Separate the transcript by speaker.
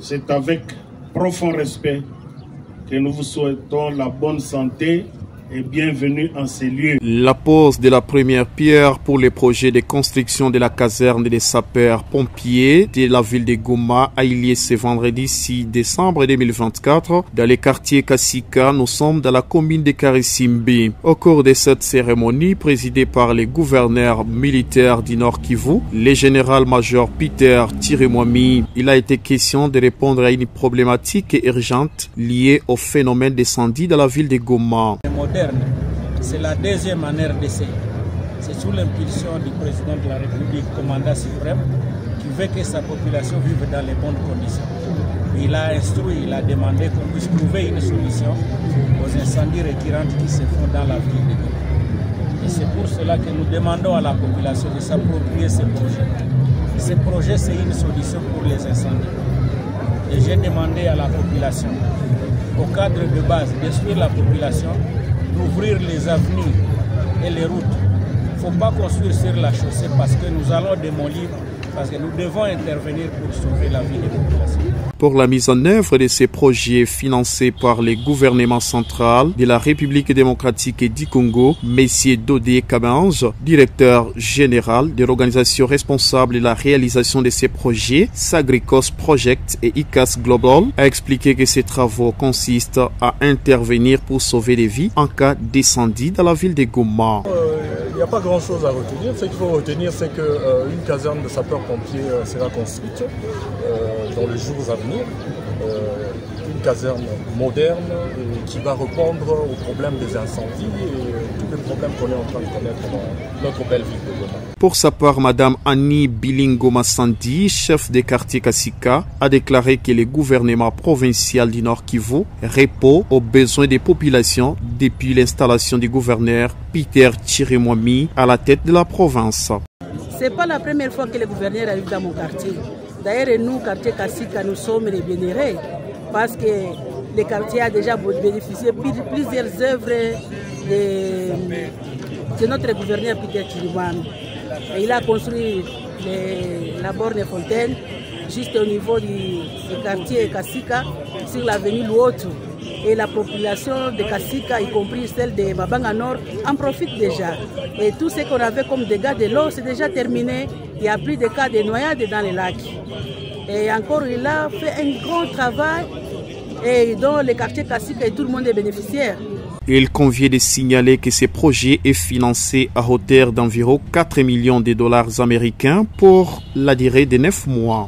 Speaker 1: C'est avec profond respect que nous vous souhaitons la bonne santé et bienvenue en ces lieux.
Speaker 2: La pose de la première pierre pour les projets de construction de la caserne des sapeurs-pompiers de la ville de Goma a eu lieu ce vendredi 6 décembre 2024 dans le quartier Kasika. Nous sommes dans la commune de Karisimbi. Au cours de cette cérémonie, présidée par le gouverneur militaire du Nord Kivu, le général-major Peter Chirimwami, il a été question de répondre à une problématique urgente liée au phénomène d'incendie dans la ville de Goma.
Speaker 3: C'est la deuxième année RDC. C'est sous l'impulsion du président de la République, commandant suprême, qui veut que sa population vive dans les bonnes conditions. Il a instruit, il a demandé qu'on puisse trouver une solution aux incendies récurrents qui se font dans la ville de Goma. Et c'est pour cela que nous demandons à la population de s'approprier ces projets. Ces projets, c'est une solution pour les incendies. Et j'ai demandé à la population, au cadre de base, d'instruire la population, d'ouvrir les avenues et les routes. Il ne faut pas construire sur la chaussée parce que nous allons démolir, parce que nous devons intervenir pour sauver la vie des populations.
Speaker 2: Pour la mise en œuvre de ces projets financés par le gouvernement central de la République démocratique du Congo, M. Dodé Kabange, directeur général de l'organisation responsable de la réalisation de ces projets, Sagricos Project et ICAS Global, a expliqué que ces travaux consistent à intervenir pour sauver des vies en cas d'incendie dans la ville de Goma.
Speaker 4: Il n'y a pas grand-chose à retenir. Ce qu'il faut retenir, c'est qu'une caserne de sapeurs-pompiers sera construite dans les jours à venir. Une caserne moderne qui va répondre aux problèmes des incendies et tous les problèmes qu'on est en train de connaître dans notre belle ville de Goma.
Speaker 2: Pour sa part, Madame Annie Bilingoma Sandi, chef des quartiers Kasika, a déclaré que le gouvernement provincial du Nord Kivu répond aux besoins des populations depuis l'installation du gouverneur Peter Chirimwami à la tête de la province.
Speaker 5: Ce n'est pas la première fois que le gouverneur arrive dans mon quartier. D'ailleurs, nous, quartier Kasika, nous sommes les bénéficiaires parce que le quartier a déjà bénéficié de plusieurs œuvres de notre gouverneur Peter Chirimwami. Il a construit la borne fontaine juste au niveau du quartier Kasika sur l'avenue Luotu. Et la population de Kasika, y compris celle de Mabanga Nord, en profite déjà. Et tout ce qu'on avait comme dégâts de l'eau, c'est déjà terminé. Il n'y a plus de cas de noyades dans les lacs. Et encore, il a fait un grand travail et dont le quartier Kasika et tout le monde est bénéficiaire.
Speaker 2: Il convient de signaler que ce projet est financé à hauteur d'environ 4 millions de dollars américains pour la durée de 9 mois.